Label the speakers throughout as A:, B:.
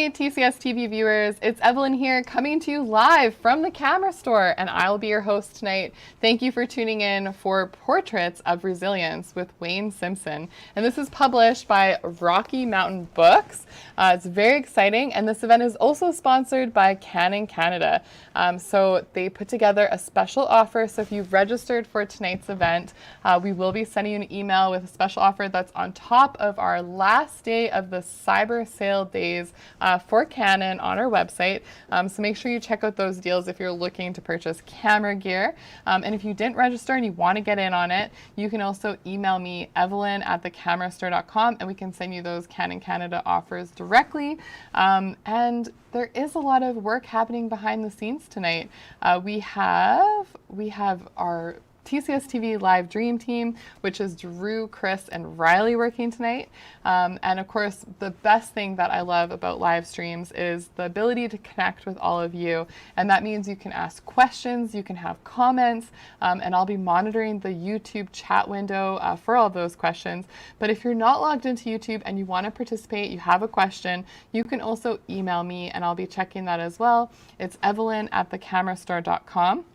A: Hey TCSTV viewers, it's Evelyn here coming to you live from the camera store, and I'll be your host tonight. Thank you for tuning in for Portraits of Resilience with Wayne Simpson. And this is published by Rocky Mountain Books. It's very exciting, and this event is also sponsored by Canon Canada. So they put together a special offer. So if you've registered for tonight's event, we will be sending you an email with a special offer that's on top of our last day of the cyber sale days for Canon on our website. So make sure you check out those deals if you're looking to purchase camera gear. And if you didn't register and you want to get in on it, you can also email me, evelyn@thecamerastore.com, and we can send you those Canon Canada offers directly. And there is a lot of work happening behind the scenes tonight. We have our TCSTV Live Dream Team, which is Drew, Chris, and Riley working tonight. And of course, the best thing that I love about live streams is the ability to connect with all of you. And that means you can ask questions, you can have comments, and I'll be monitoring the YouTube chat window for all of those questions. But if you're not logged into YouTube and you want to participate, you have a question, you can also email me and I'll be checking that as well. It's evelyn@thecamerastore.com.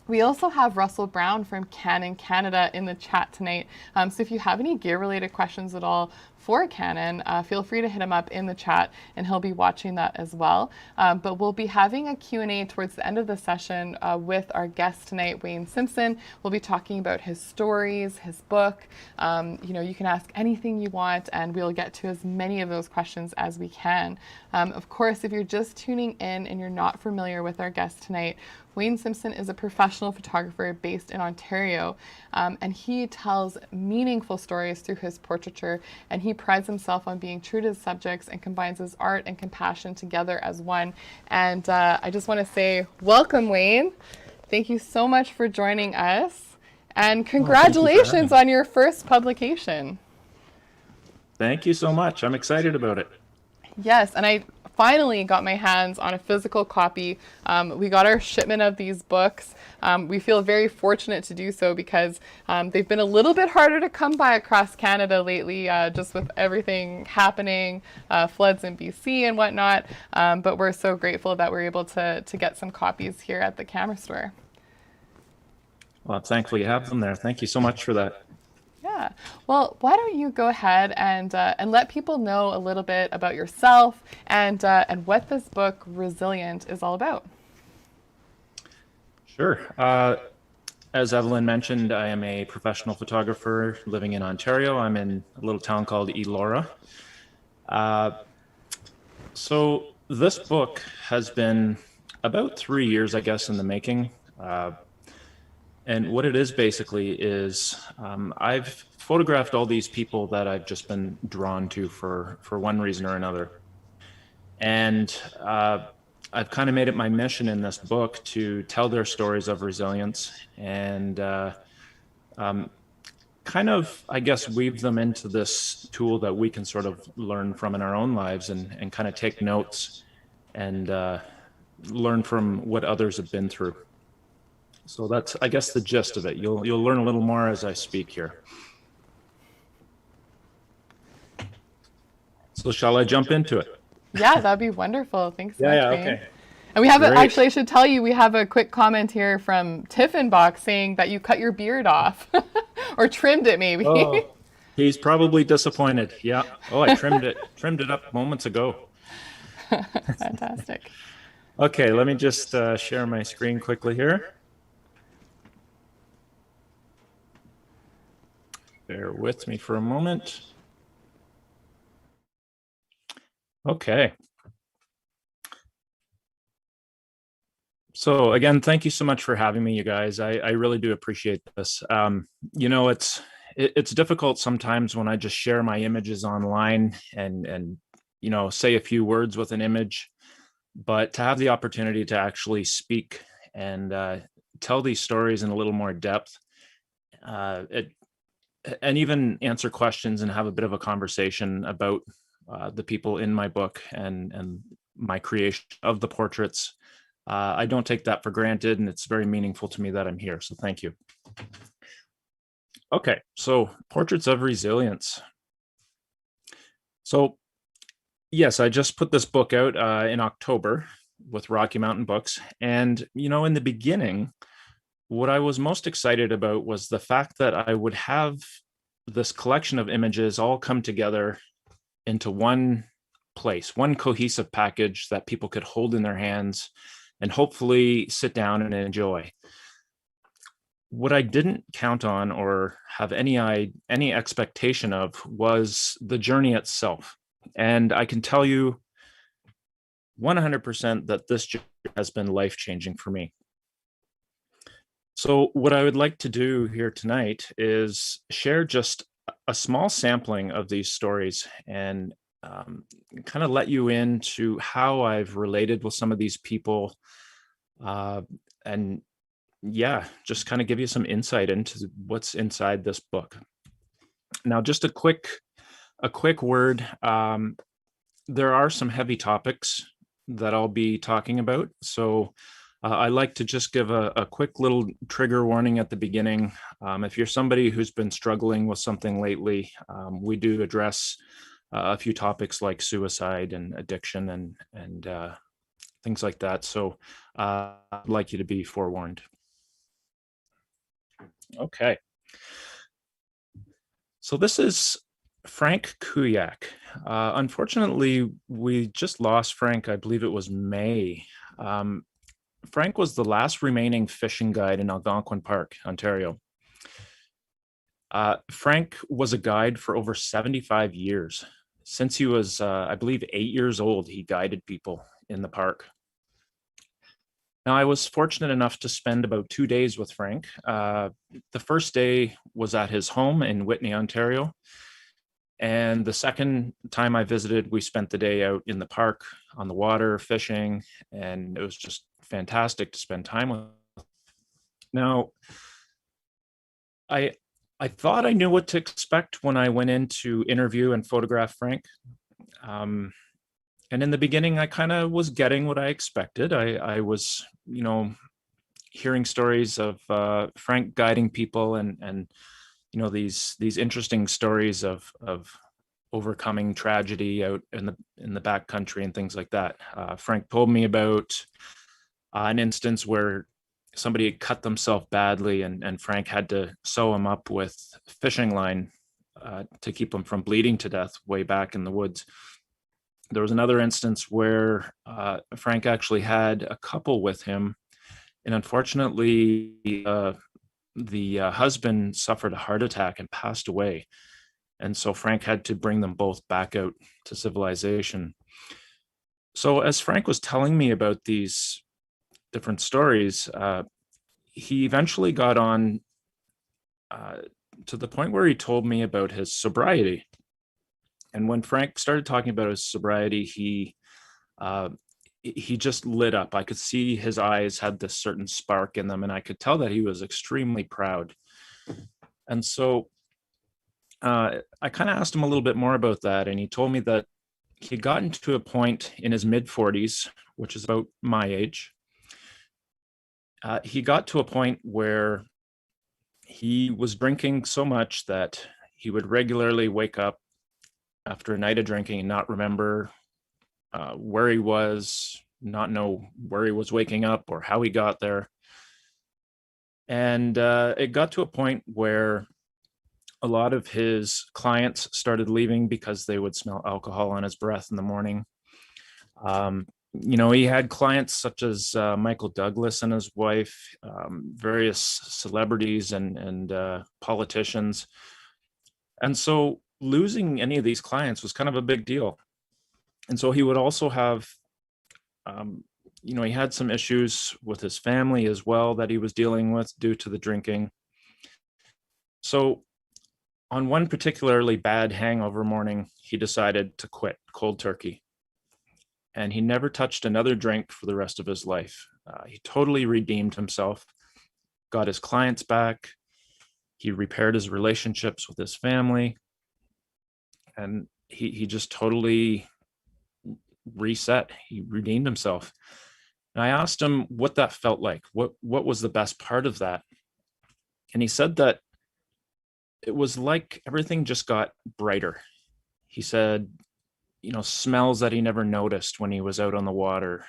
A: We also have Russell Brown from Canon Canada in the chat tonight. So if you have any gear-related questions at all for Canon, feel free to hit him up in the chat and he'll be watching that as well. But we'll be having a Q&A towards the end of the session with our guest tonight, Wayne Simpson. We'll be talking about his stories, his book. You can ask anything you want and we'll get to as many of those questions as we can. Of course, if you're just tuning in and you're not familiar with our guest tonight, Wayne Simpson is a professional photographer based in Ontario, and he tells meaningful stories through his portraiture, and he prides himself on being true to his subjects and combines his art and compassion together as one. And I just want to say, welcome, Wayne. Thank you so much for joining us, and congratulations on your first publication.
B: Thank you so much. I'm excited about it.
A: Yes, and I finally got my hands on a physical copy. We got our shipment of these books. We feel very fortunate to do so because they've been a little bit harder to come by across Canada lately, just with everything happening, floods in BC and whatnot. But we're so grateful that we're able to get some copies here at the camera store.
B: Well, I'm thankful you have them there. Thank you so much for that.
A: Yeah. Well, why don't you go ahead and let people know a little bit about yourself and what this book, Resilient, is all about.
B: Sure. As Evelyn mentioned, I am a professional photographer living in Ontario. I'm in a little town called Elora. So this book has been about 3 years, I guess, in the making. And what it is basically is I've photographed all these people that I've just been drawn to for one reason or another. And I've kind of made it my mission in this book to tell their stories of resilience and kind of, I guess, weave them into this tool that we can sort of learn from in our own lives and kind of take notes and learn from what others have been through. So that's, I guess, the gist of it. You'll learn a little more as I speak here. So shall I jump into it?
A: Yeah, that'd be wonderful. Thanks so much,
B: Yeah,
A: Wayne.
B: okay.
A: And we have actually, I should tell you, we have a quick comment here from Tiffinbox saying that you cut your beard off or trimmed it maybe.
B: Oh, he's probably disappointed. Yeah. Oh, I trimmed it up moments ago.
A: Fantastic.
B: Okay, let me just share my screen quickly here. Bear with me for a moment. Okay. So again, thank you so much for having me, you guys. I really do appreciate this. It's difficult sometimes when I just share my images online and say a few words with an image, but to have the opportunity to actually speak and tell these stories in a little more depth, and even answer questions and have a bit of a conversation about the people in my book and my creation of the portraits. I don't take that for granted, and it's very meaningful to me that I'm here. So thank you. Okay, so Portraits of Resilience. So Yes, I just put this book out in October with Rocky Mountain Books. And, in the beginning, what I was most excited about was the fact that I would have this collection of images all come together into one place, one cohesive package that people could hold in their hands and hopefully sit down and enjoy. What I didn't count on or have any expectation of was the journey itself. And I can tell you 100% that this journey has been life-changing for me. So what I would like to do here tonight is share just a small sampling of these stories and kind of let you into how I've related with some of these people, and yeah, just kind of give you some insight into what's inside this book. Now, just a quick word. There are some heavy topics that I'll be talking about, so I like to just give a quick little trigger warning at the beginning. If you're somebody who's been struggling with something lately, we do address a few topics like suicide and addiction and things like that. So I'd like you to be forewarned. Okay. So this is Frank Kuyak. Unfortunately, we just lost Frank. I believe it was May. Frank was the last remaining fishing guide in Algonquin Park, Ontario. Frank was a guide for over 75 years. Since he was, I believe, 8 years old, he guided people in the park. Now, I was fortunate enough to spend about 2 days with Frank. The first day was at his home in Whitney, Ontario. And the second time I visited, we spent the day out in the park on the water, fishing, and it was just fantastic to spend time with. Now, I I thought I knew what to expect when I went in to interview and photograph Frank. Um, and in the beginning, I kind of was getting what I expected. I was, hearing stories of Frank guiding people and these interesting stories of overcoming tragedy out in the back country and things like that. Frank told me about an instance where somebody had cut themselves badly, and Frank had to sew him up with fishing line to keep them from bleeding to death way back in the woods. There was another instance where Frank actually had a couple with him, and unfortunately, the husband suffered a heart attack and passed away. And so Frank had to bring them both back out to civilization. So as Frank was telling me about these different stories, he eventually got on to the point where he told me about his sobriety. And when Frank started talking about his sobriety, he just lit up. I could see his eyes had this certain spark in them, and I could tell that he was extremely proud. And so I kind of asked him a little bit more about that, and he told me that he'd gotten to a point in his mid 40s, which is about my age. He got to a point where he was drinking so much that he would regularly wake up after a night of drinking and not remember where he was, not know where he was waking up or how he got there. And it got to a point where a lot of his clients started leaving because they would smell alcohol on his breath in the morning. He had clients such as Michael Douglas and his wife, various celebrities and politicians. And so losing any of these clients was kind of a big deal. And so he would also have, he had some issues with his family as well that he was dealing with due to the drinking. So on one particularly bad hangover morning, he decided to quit cold turkey. And he never touched another drink for the rest of his life. He totally redeemed himself, got his clients back. He repaired his relationships with his family. And he just totally reset. He redeemed himself. And I asked him what that felt like. What was the best part of that? And he said that it was like everything just got brighter. He said smells that he never noticed when he was out on the water.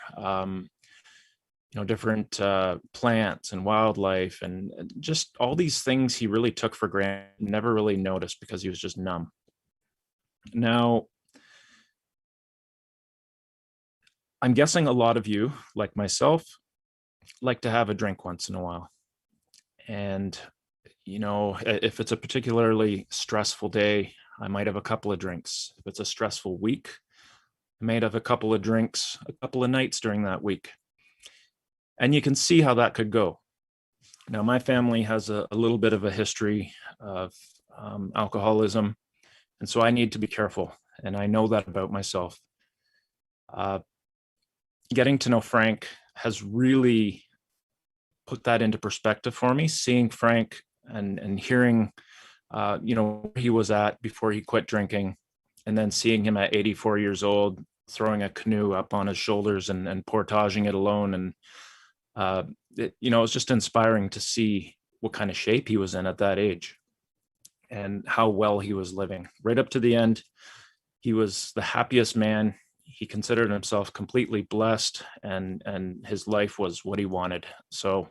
B: Different plants and wildlife and just all these things he really took for granted, never really noticed because he was just numb. Now, I'm guessing a lot of you, like myself, like to have a drink once in a while. And, if it's a particularly stressful day, I might have a couple of drinks. If it's a stressful week, I might have a couple of drinks, a couple of nights during that week. And you can see how that could go. Now, my family has a little bit of a history of alcoholism, and so I need to be careful, and I know that about myself. Getting to know Frank has really put that into perspective for me. Seeing Frank and hearing, where he was at before he quit drinking, and then seeing him at 84 years old, throwing a canoe up on his shoulders and portaging it alone. And, it was just inspiring to see what kind of shape he was in at that age and how well he was living. Right up to the end, he was the happiest man. He considered himself completely blessed, and his life was what he wanted. So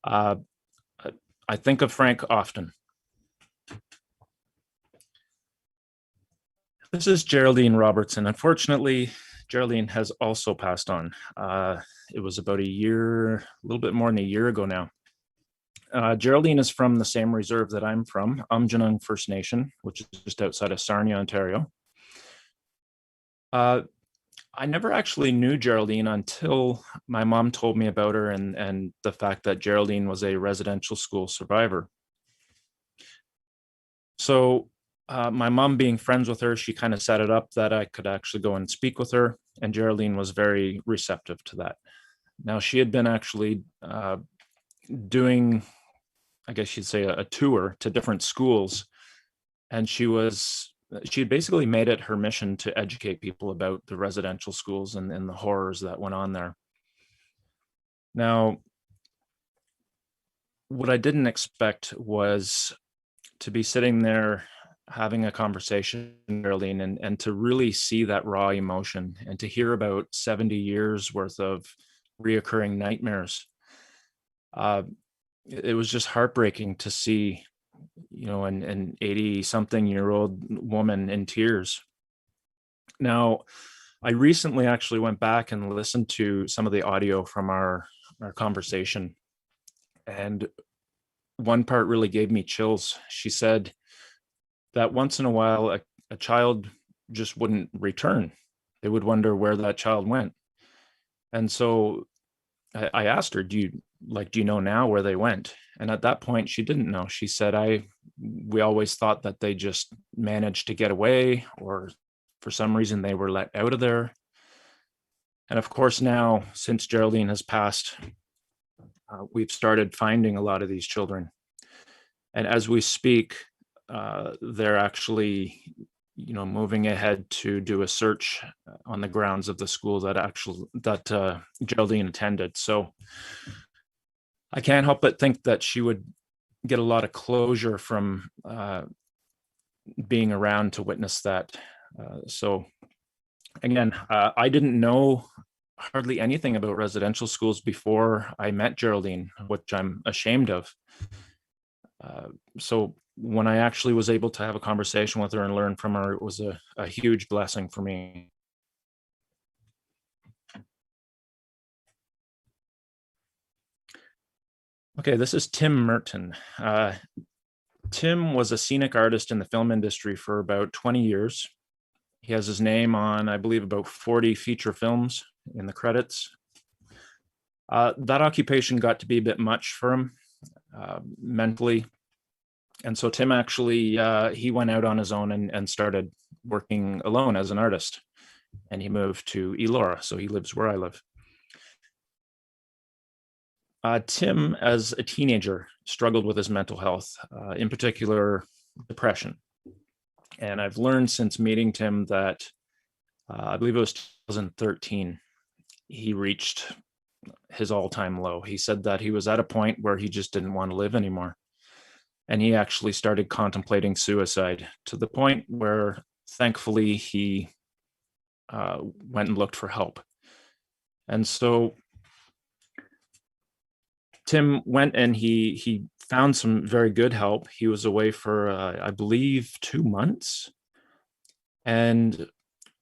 B: I think of Frank often. This is Geraldine Robertson. Unfortunately, Geraldine has also passed on. It was about a little bit more than a year ago now. Geraldine is from the same reserve that I'm from, First Nation, which is just outside of Sarnia, Ontario. I never actually knew Geraldine until my mom told me about her and the fact that Geraldine was a residential school survivor. So my mom being friends with her, she kind of set it up that I could actually go and speak with her, and Geraldine was very receptive to that. Now, she had been actually doing, I guess you'd say, a tour to different schools, and she had basically made it her mission to educate people about the residential schools and the horrors that went on there. Now, what I didn't expect was to be sitting there having a conversation with Geraldine and to really see that raw emotion and to hear about 70 years worth of reoccurring nightmares. It was just heartbreaking to see, an 80-something-year-old woman in tears. Now, I recently actually went back and listened to some of the audio from our conversation, and one part really gave me chills. She said that once in a while, a child just wouldn't return. They would wonder where that child went. And so I asked her, do you know now where they went? And at that point, she didn't know. She said, we always thought that they just managed to get away, or for some reason they were let out of there. And of course, now, since Geraldine has passed, we've started finding a lot of these children. And as we speak, they're actually, moving ahead to do a search on the grounds of the school that Geraldine attended. So I can't help but think that she would get a lot of closure from being around to witness that. So again, I didn't know hardly anything about residential schools before I met Geraldine, which I'm ashamed of. So when I actually was able to have a conversation with her and learn from her, it was a huge blessing for me. Okay, this is Tim Merten. Tim was a scenic artist in the film industry for about 20 years. He has his name on, I believe, about 40 feature films in the credits. That occupation got to be a bit much for him mentally. And so Tim actually, he went out on his own and started working alone as an artist. And he moved to Elora, so he lives where I live. Tim, as a teenager, struggled with his mental health, in particular, depression. And I've learned since meeting Tim that I believe it was 2013, he reached his all-time low. He said that he was at a point where he just didn't want to live anymore. And he actually started contemplating suicide, to the point where, thankfully, he went and looked for help. And so Tim went and he found some very good help. He was away for, I believe, 2 months. And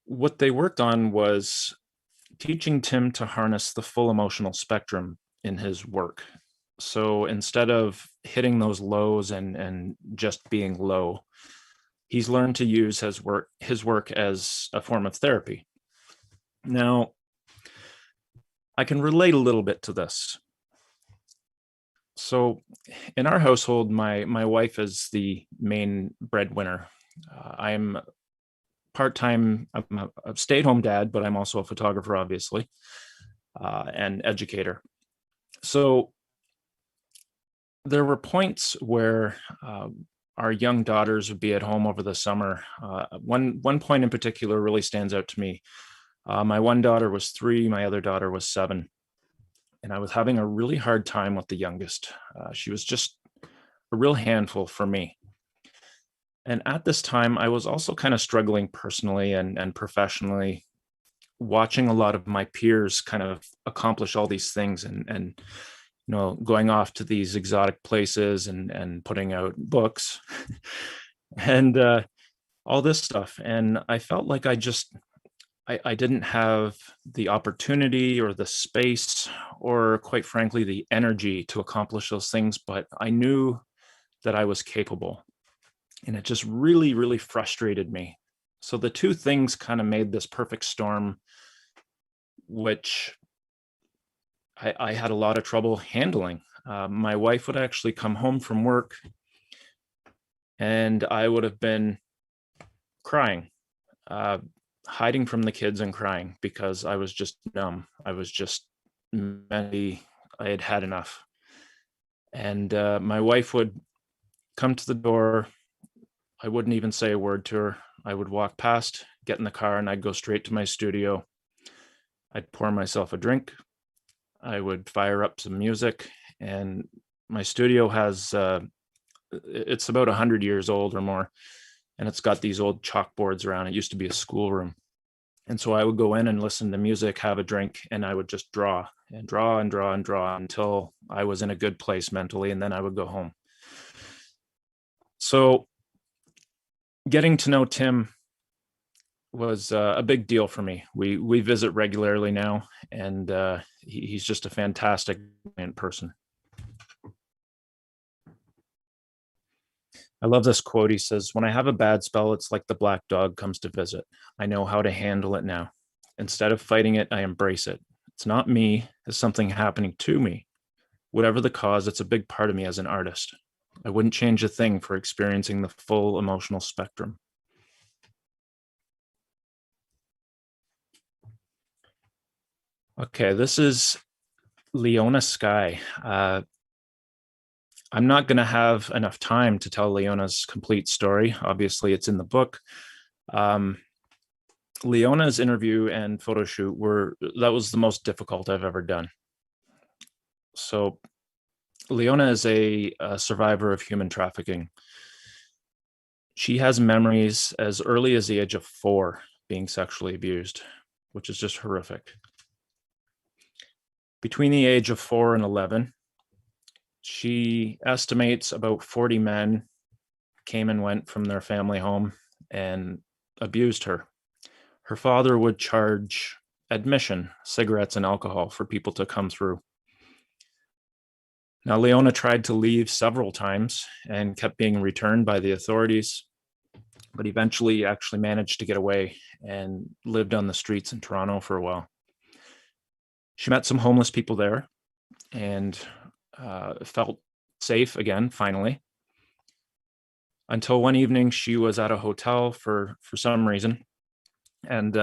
B: what they worked on was teaching Tim to harness the full emotional spectrum in his work. So instead of hitting those lows and just being low, he's learned to use his work as a form of therapy. Now, I can relate a little bit to this. So in our household, my wife is the main breadwinner. I'm part-time, I'm a stay-at-home dad, but I'm also a photographer, obviously, and educator. So there were points where our young daughters would be at home over the summer. One point in particular really stands out to me. My one daughter was 3, my other daughter was 7. And I was having a really hard time with the youngest. She was just a real handful for me. And at this time, I was also kind of struggling personally and professionally, watching a lot of my peers kind of accomplish all these things and going off to these exotic places and putting out books and all this stuff. And I felt like I didn't have the opportunity or the space or, quite frankly, the energy to accomplish those things, but I knew that I was capable. And it just really, really frustrated me. So the two things kind of made this perfect storm, which I had a lot of trouble handling. My wife would actually come home from work and I would have been crying. Hiding from the kids and crying because I was just numb. I was just mentally, I had had enough. And my wife would come to the door. I wouldn't even say a word to her. I would walk past, get in the car, and I'd go straight to my studio. I'd pour myself a drink. I would fire up some music. And my studio has, it's about 100 years old or more. And it's got these old chalkboards around. It used to be a schoolroom. And so I would go in and listen to music, have a drink, and I would just draw and draw and draw and draw until I was in a good place mentally, and then I would go home. So getting to know Tim was a big deal for me. We visit regularly now, and he's just a fantastic person. I love this quote. He says, "When I have a bad spell, it's like the black dog comes to visit. I know how to handle it now. Instead of fighting it, I embrace it. It's not me, it's something happening to me. Whatever the cause, it's a big part of me as an artist. I wouldn't change a thing for experiencing the full emotional spectrum." Okay, this is Leona Skye. I'm not going to have enough time to tell Leona's complete story. Obviously, it's in the book. Leona's interview and photo shoot that was the most difficult I've ever done. So Leona is a survivor of human trafficking. She has memories as early as the age of 4 being sexually abused, which is just horrific. Between the age of 4 and 11, she estimates about 40 men came and went from their family home and abused her. Her father would charge admission, cigarettes and alcohol for people to come through. Now, Leona tried to leave several times and kept being returned by the authorities, but eventually actually managed to get away and lived on the streets in Toronto for a while. She met some homeless people there and felt safe again, finally, until one evening she was at a hotel for some reason, and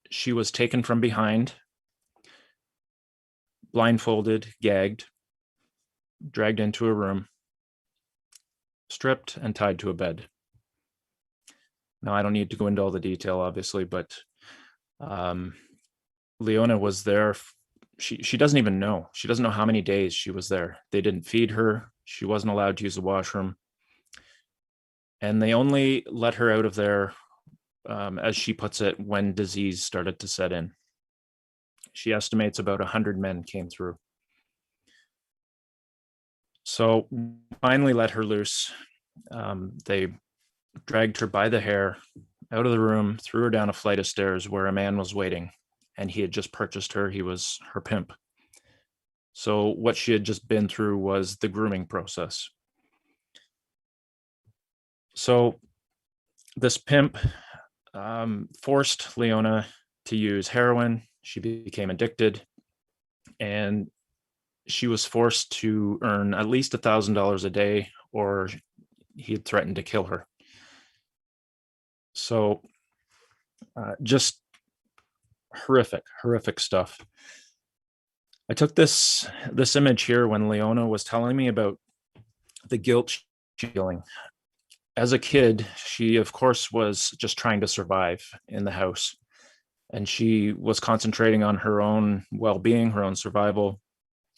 B: she was taken from behind, blindfolded, gagged, dragged into a room, stripped, and tied to a bed. Now, I don't need to go into all the detail, obviously, but Leona was there. She doesn't even know. She doesn't know how many days she was there. They didn't feed her. She wasn't allowed to use the washroom. And they only let her out of there as she puts it, when disease started to set in. She estimates about 100 men came through. So finally let her loose. They dragged her by the hair out of the room, threw her down a flight of stairs where a man was waiting, and he had just purchased her. He was her pimp. So what she had just been through was the grooming process. So this pimp forced Leona to use heroin. She became addicted, and she was forced to earn at least $1,000 a day, or he had threatened to kill her. So just horrific stuff. I took this image here when Leona was telling me about the guilt she's feeling. As a kid, she of course was just trying to survive in the house, and she was concentrating on her own well-being, her own survival,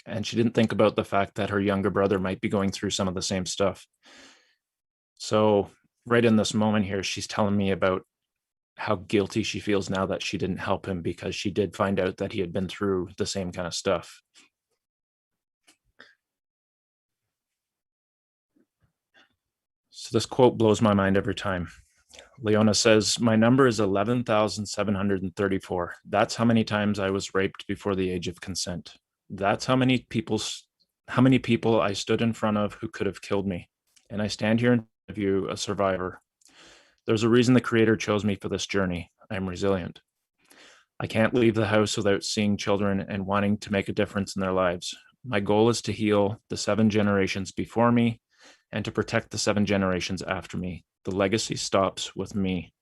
B: and she didn't think about the fact that her younger brother might be going through some of the same stuff. So right in this moment here, she's telling me about how guilty she feels now that she didn't help him, because she did find out that he had been through the same kind of stuff. So this quote blows my mind every time. Leona says, "My number is 11,734. That's how many times I was raped before the age of consent. That's how many people I stood in front of who could have killed me. And I stand here in front of you, a survivor. There's a reason the Creator chose me for this journey. I'm resilient. I can't leave the house without seeing children and wanting to make a difference in their lives. My goal is to heal the 7 generations before me and to protect the 7 generations after me. The legacy stops with me."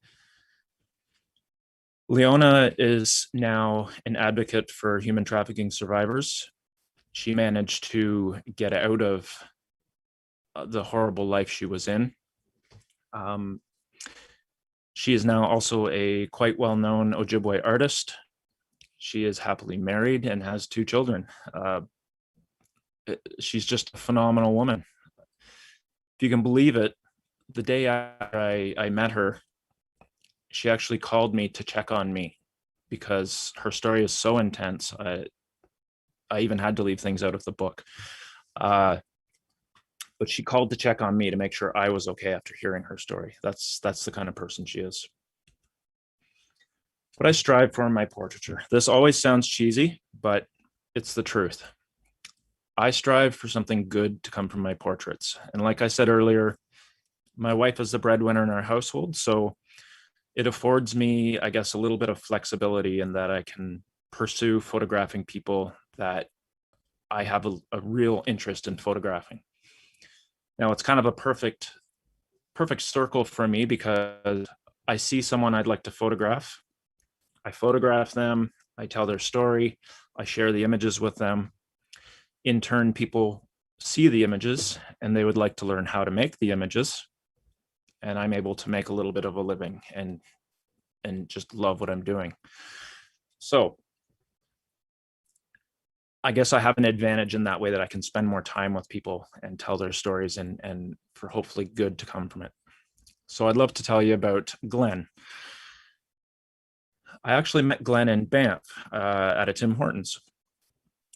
B: Leona is now an advocate for human trafficking survivors. She managed to get out of the horrible life she was in. She is now also a quite well-known Ojibwe artist. She is happily married and has 2 children. She's just a phenomenal woman. If you can believe it, the day after I met her, she actually called me to check on me, because her story is so intense. I even had to leave things out of the book. But she called to check on me to make sure I was okay after hearing her story. That's the kind of person she is. What I strive for in my portraiture. This always sounds cheesy, but it's the truth. I strive for something good to come from my portraits. And like I said earlier, my wife is the breadwinner in our household, so it affords me, I guess, a little bit of flexibility in that I can pursue photographing people that I have a real interest in photographing. Now, it's kind of a perfect circle for me, because I see someone I'd like to photograph. I photograph them, I tell their story, I share the images with them. In turn, people see the images and they would like to learn how to make the images. And I'm able to make a little bit of a living and just love what I'm doing. So I guess I have an advantage in that way, that I can spend more time with people and tell their stories, and for hopefully good to come from it. So I'd love to tell you about Glenn. I actually met Glenn in Banff at a Tim Hortons.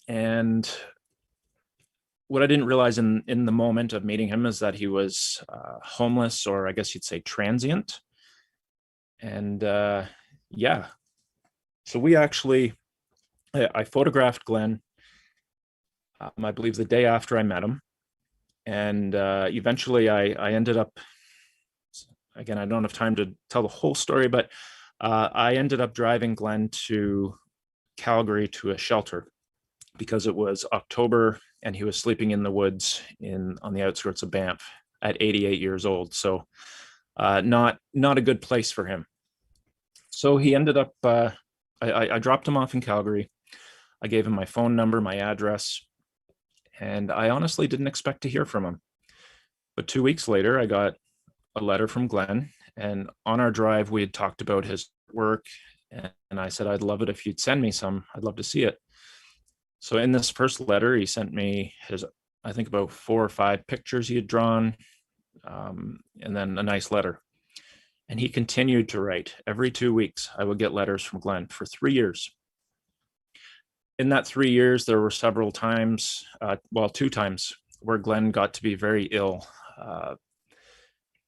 B: And what I didn't realize in the moment of meeting him is that he was homeless, or I guess you'd say transient. And yeah, so I photographed Glenn, I believe the day after I met him. And eventually I ended up, again, I don't have time to tell the whole story, but I ended up driving Glenn to Calgary to a shelter, because it was October and he was sleeping in the woods on the outskirts of Banff at 88 years old. So not a good place for him. So he ended up, I dropped him off in Calgary. I gave him my phone number, my address, and I honestly didn't expect to hear from him. But 2 weeks later, I got a letter from Glenn, and on our drive, we had talked about his work, and I said, "I'd love it if you'd send me some. I'd love to see it." So in this first letter, he sent me I think about 4 or 5 pictures he had drawn, and then a nice letter. And he continued to write. Every 2 weeks, I would get letters from Glenn for 3 years. In that 3 years, there were several times, 2 times, where Glenn got to be very ill.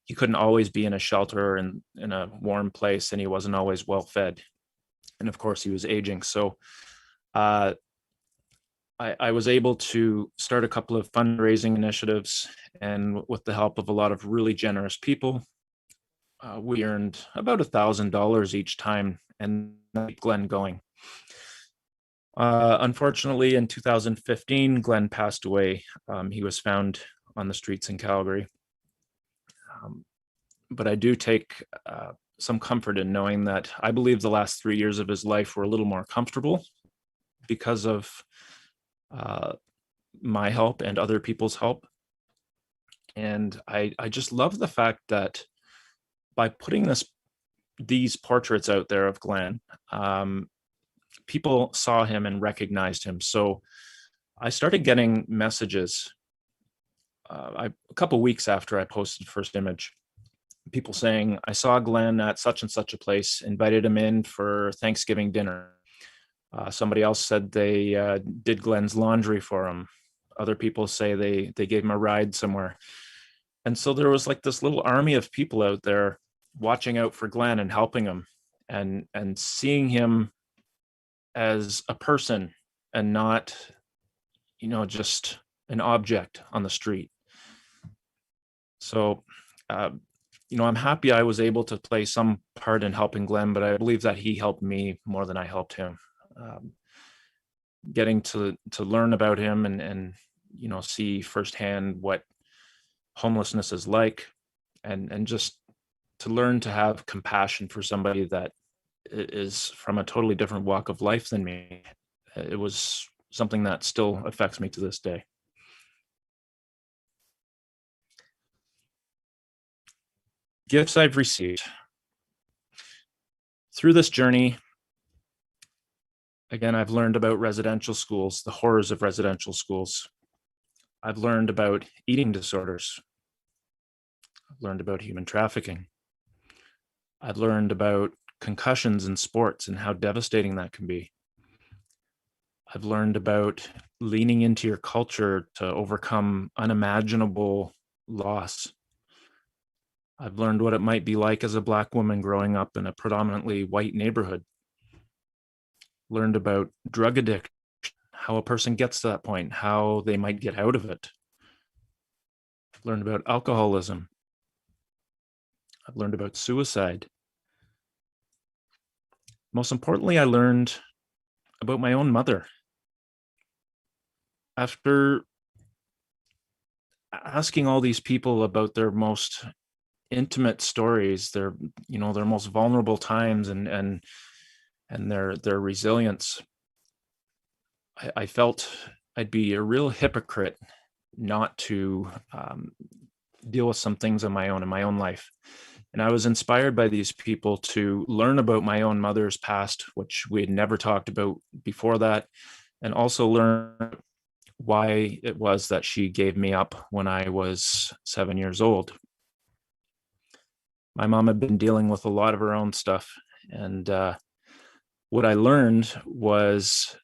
B: He couldn't always be in a shelter and in a warm place, and he wasn't always well fed. And of course, he was aging. So I was able to start a couple of fundraising initiatives, and with the help of a lot of really generous people, we earned about $1,000 each time, and that kept Glenn going. Unfortunately, in 2015, Glenn passed away. He was found on the streets in Calgary. But I do take some comfort in knowing that I believe the last 3 years of his life were a little more comfortable because of my help and other people's help. And I just love the fact that by putting these portraits out there of Glenn, people saw him and recognized him. So I started getting messages a couple weeks after I posted the first image, people saying, I saw Glenn at such and such a place, invited him in for Thanksgiving dinner. Somebody else said they did Glenn's laundry for him. Other people say they gave him a ride somewhere. And so there was like this little army of people out there watching out for Glenn and helping him and seeing him as a person and not, just an object on the street. So, I'm happy I was able to play some part in helping Glenn, but I believe that he helped me more than I helped him. Getting to learn about him and see firsthand what homelessness is like, and just to learn to have compassion for somebody that is from a totally different walk of life than me. It was something that still affects me to this day. Gifts I've received. Through this journey, again, I've learned about residential schools, the horrors of residential schools. I've learned about eating disorders. I've learned about human trafficking. I've learned about concussions in sports and how devastating that can be. I've learned about leaning into your culture to overcome unimaginable loss. I've learned what it might be like as a Black woman growing up in a predominantly white neighborhood. Learned about drug addiction, how a person gets to that point, how they might get out of it. I've learned about alcoholism. I've learned about suicide. Most importantly, I learned about my own mother. After asking all these people about their most intimate stories, their most vulnerable times and their resilience, I felt I'd be a real hypocrite not to deal with some things in my own life. And I was inspired by these people to learn about my own mother's past, which we had never talked about before that, and also learn why it was that she gave me up when I was 7 years old. My mom had been dealing with a lot of her own stuff, and what I learned was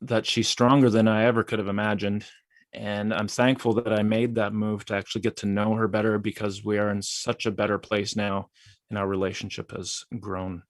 B: that she's stronger than I ever could have imagined. And I'm thankful that I made that move to actually get to know her better, because we are in such a better place now and our relationship has grown.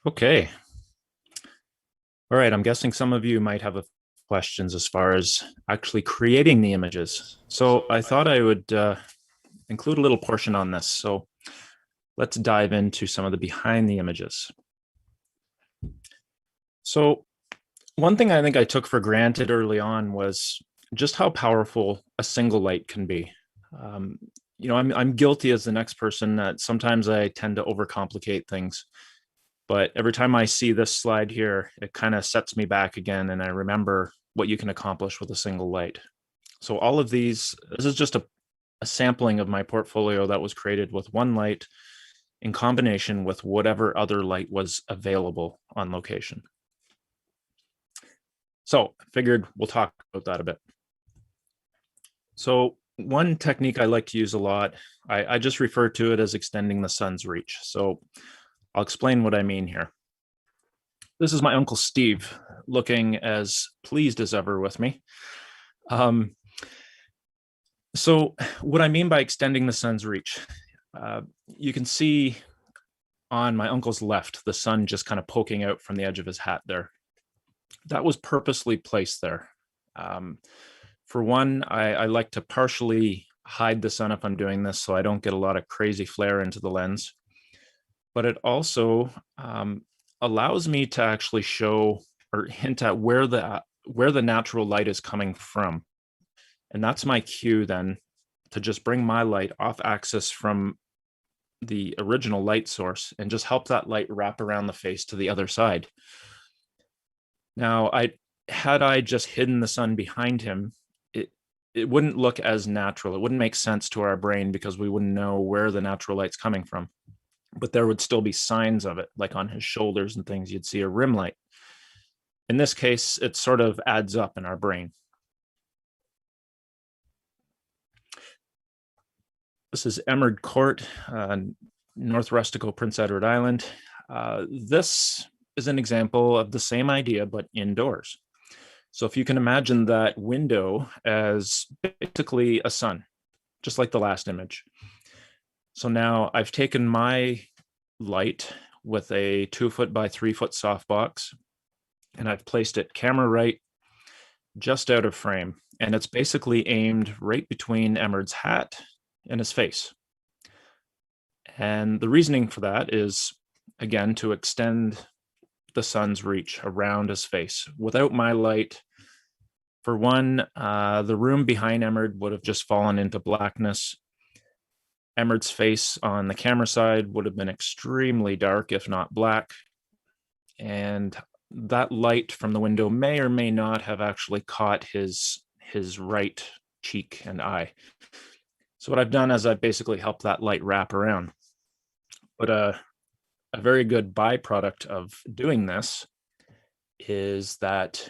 B: Okay. All right. I'm guessing some of you might have questions as far as actually creating the images. So I thought I would include a little portion on this. So let's dive into some of the behind the images. So one thing I think I took for granted early on was just how powerful a single light can be. Um, I'm guilty as the next person that sometimes I tend to overcomplicate things. But every time I see this slide here, it kind of sets me back again, and I remember what you can accomplish with a single light. So all of this is just a sampling of my portfolio that was created with one light in combination with whatever other light was available on location. So I figured we'll talk about that a bit. So one technique I like to use a lot, I just refer to it as extending the sun's reach. So I'll explain what I mean here. This is my Uncle Steve looking as pleased as ever with me. So what I mean by extending the sun's reach, you can see on my uncle's left, the sun just kind of poking out from the edge of his hat there. That was purposely placed there. For one, I like to partially hide the sun if I'm doing this so I don't get a lot of crazy flare into the lens. But it also allows me to actually show or hint at where the natural light is coming from. And that's my cue then to just bring my light off axis from the original light source and just help that light wrap around the face to the other side. Now, had I just hidden the sun behind him, it wouldn't look as natural. It wouldn't make sense to our brain because we wouldn't know where the natural light's coming from. But there would still be signs of it, like on his shoulders and things, you'd see a rim light. In this case, it sort of adds up in our brain. This is Emerald Court, North Rustico, Prince Edward Island. This is an example of the same idea, but indoors. So if you can imagine that window as basically a sun, just like the last image. So now I've taken my light with a 2-foot by 3-foot softbox, and I've placed it camera right, just out of frame. And it's basically aimed right between Emerald's hat and his face. And the reasoning for that is, again, to extend the sun's reach around his face. Without my light, for one, the room behind Emerald would have just fallen into blackness. Emerald's face on the camera side would have been extremely dark, if not black. And that light from the window may or may not have actually caught his right cheek and eye. So what I've done is I've basically helped that light wrap around. But a very good byproduct of doing this is that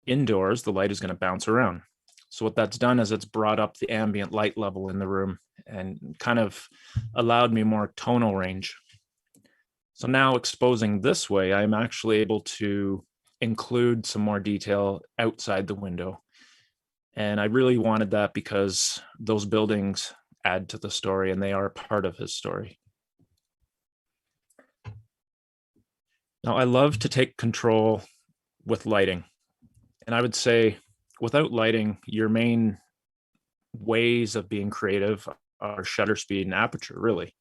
B: indoors, the light is going to bounce around. So what that's done is it's brought up the ambient light level in the room and kind of allowed me more tonal range. So now exposing this way, I'm actually able to include some more detail outside the window. And I really wanted that because those buildings add to the story and they are part of his story. Now, I love to take control with lighting. And I would say without lighting, your main ways of being creative are shutter speed and aperture, really.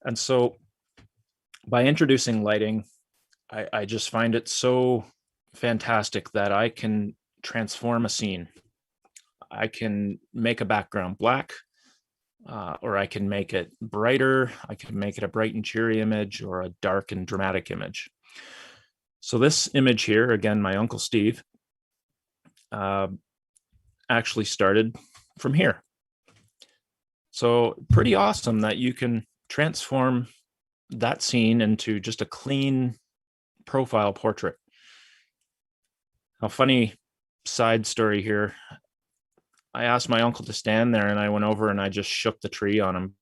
B: And so by introducing lighting, I just find it so fantastic that I can transform a scene. I can make a background black, or I can make it brighter. I can make it a bright and cheery image or a dark and dramatic image. So this image here, again, my Uncle Steve, actually started from here. So pretty awesome that you can transform that scene into just a clean profile portrait. A funny side story here. I asked my uncle to stand there and I went over and I just shook the tree on him.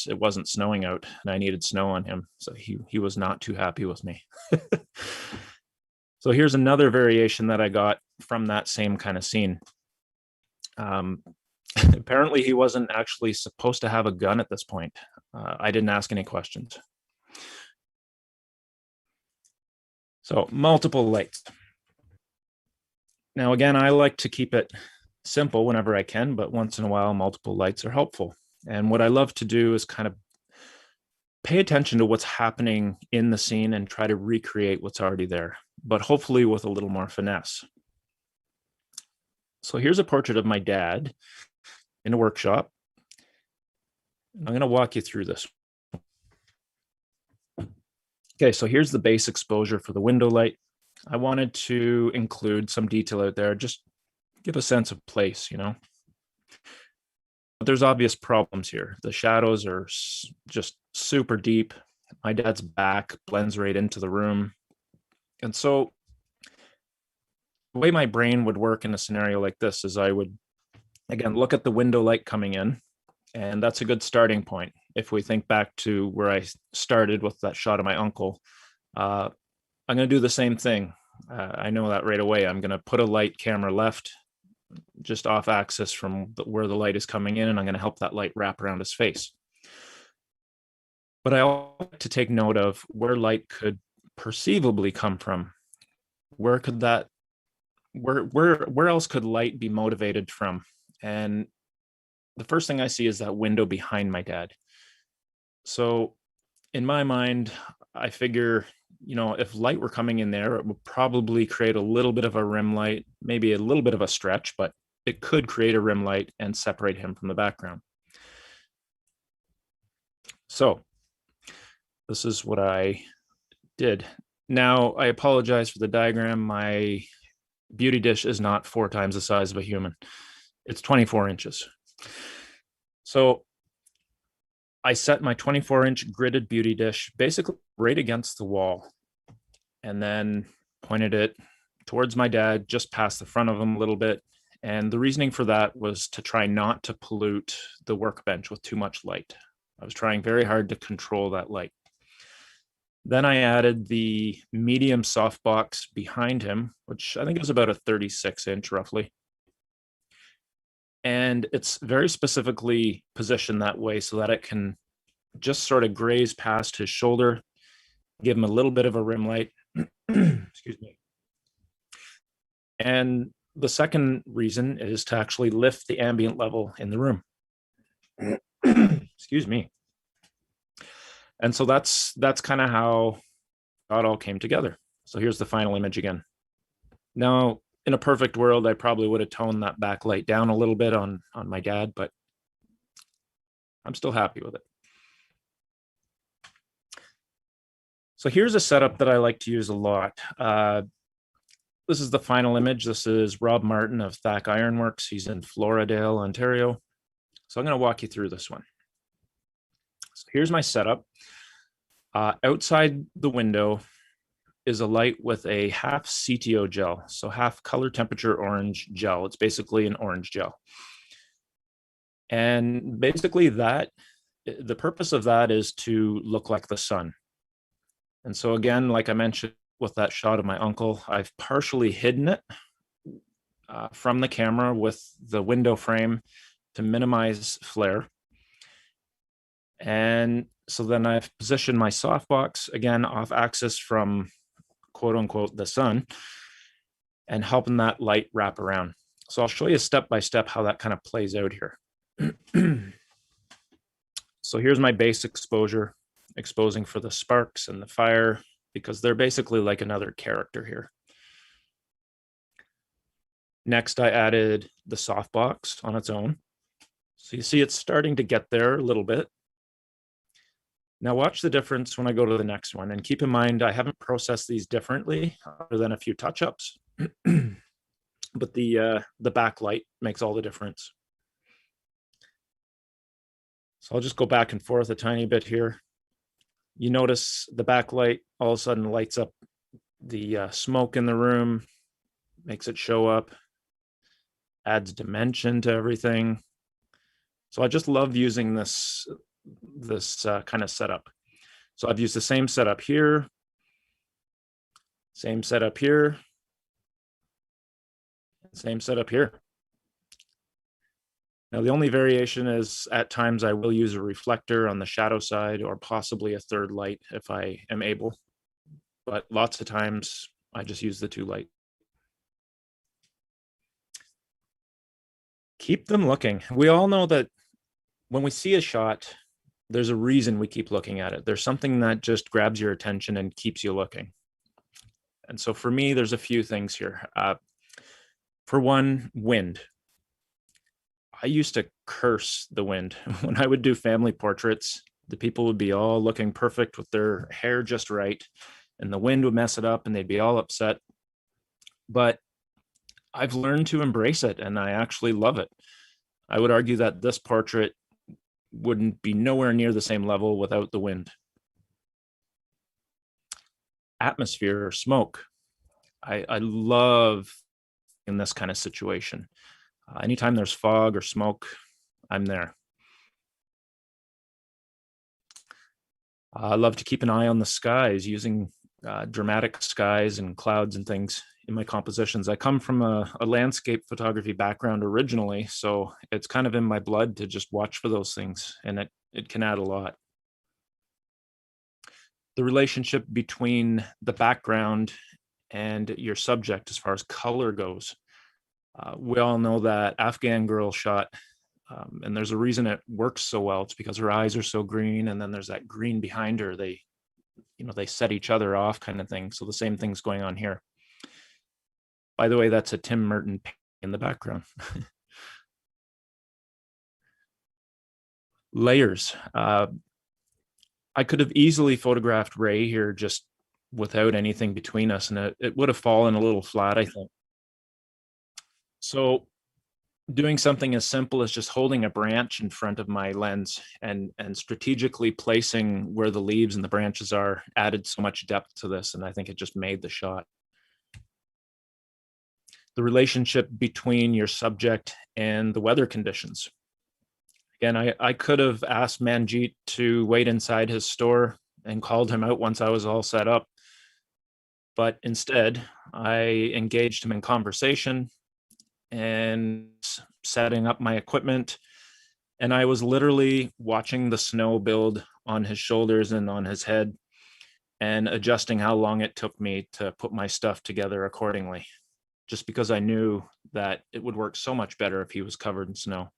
B: It wasn't snowing out and I needed snow on him. So he was not too happy with me. So here's another variation that I got from that same kind of scene. Apparently he wasn't actually supposed to have a gun at this point. I didn't ask any questions. So multiple lights. Now, again, I like to keep it simple whenever I can, but once in a while, multiple lights are helpful. And what I love to do is kind of pay attention to what's happening in the scene and try to recreate what's already there, but hopefully with a little more finesse. So here's a portrait of my dad in a workshop. I'm going to walk you through this. Okay, so here's the base exposure for the window light. I wanted to include some detail out there, just give a sense of place, you know. But there's obvious problems here. The shadows are just super deep. My dad's back blends right into the room. And so the way my brain would work in a scenario like this is I would, again, look at the window light coming in, and that's a good starting point. If we think back to where I started with that shot of my uncle, I'm going to do the same thing. I know that right away. I'm going to put a light camera left, just off axis from where the light is coming in, and I'm going to help that light wrap around his face. But I also like to take note of where light could perceivably come from. Where could that, where else could light be motivated from? And the first thing I see is that window behind my dad. So in my mind, I figure, you know, if light were coming in there, it would probably create a little bit of a rim light, maybe a little bit of a stretch, but it could create a rim light and separate him from the background. So this is what I did. Now, I apologize for the diagram. My beauty dish is not 4 times the size of a human. It's 24 inches. So I set my 24-inch gridded beauty dish basically right against the wall, and then pointed it towards my dad, just past the front of him a little bit. And the reasoning for that was to try not to pollute the workbench with too much light. I was trying very hard to control that light. Then I added the medium softbox behind him, which I think is about a 36-inch roughly. And it's very specifically positioned that way so that it can just sort of graze past his shoulder, give him a little bit of a rim light. Excuse me. And the second reason is to actually lift the ambient level in the room. Excuse me. And so that's kind of how it all came together. So here's the final image again. Now, in a perfect world, I probably would have toned that backlight down a little bit on my dad, but I'm still happy with it. So here's a setup that I like to use a lot. This is the final image. This is Rob Martin of Thack Ironworks. He's in Floridale, Ontario. So I'm going to walk you through this one. So here's my setup. Outside the window is a light with a half CTO gel, so half color temperature orange gel. It's basically an orange gel. And basically the purpose of that is to look like the sun. And so again, like I mentioned with that shot of my uncle, I've partially hidden it from the camera with the window frame to minimize flare. And so then I've positioned my softbox again off axis from quote unquote the sun and helping that light wrap around. So I'll show you step by step how that kind of plays out here. So here's my base exposure, exposing for the sparks and the fire, because they're basically like another character here. Next, I added the softbox on its own. So you see it's starting to get there a little bit. Now watch the difference when I go to the next one. And keep in mind, I haven't processed these differently other than a few touch-ups. But the backlight makes all the difference. So I'll just go back and forth a tiny bit here. You notice the backlight all of a sudden lights up the smoke in the room, makes it show up, adds dimension to everything. So I just love using this kind of setup. So I've used the same setup here, same setup here, same setup here. Now, the only variation is at times I will use a reflector on the shadow side or possibly a third light if I am able. but lots of times I just use the too light. Keep them looking. We all know that when we see a shot, there's a reason we keep looking at it. There's something that just grabs your attention and keeps you looking. And so for me, there's a few things here. For one, wind. I used to curse the wind. When I would do family portraits, the people would be all looking perfect with their hair just right, and the wind would mess it up and they'd be all upset. But I've learned to embrace it, and I actually love it. I would argue that this portrait wouldn't be nowhere near the same level without the wind. Atmosphere or smoke. I love in this kind of situation. Anytime there's fog or smoke, I'm there. I love to keep an eye on the skies, using dramatic skies and clouds and things in my compositions. I come from a landscape photography background originally, so it's kind of in my blood to just watch for those things, and it can add a lot. The relationship between the background and your subject as far as color goes. We all know that Afghan girl shot, and there's a reason it works so well. It's because her eyes are so green, and then there's that green behind her. They set each other off, kind of thing. So the same thing's going on here. By the way, that's a Tim Merten in the background. Layers. I could have easily photographed Ray here just without anything between us, and it would have fallen a little flat, I think. So doing something as simple as just holding a branch in front of my lens and strategically placing where the leaves and the branches are added so much depth to this, and I think it just made the shot. The relationship between your subject and the weather conditions. Again, I could have asked Manjeet to wait inside his store and called him out once I was all set up. But instead, I engaged him in conversation and setting up my equipment. And I was literally watching the snow build on his shoulders and on his head and adjusting how long it took me to put my stuff together accordingly, just because I knew that it would work so much better if he was covered in snow.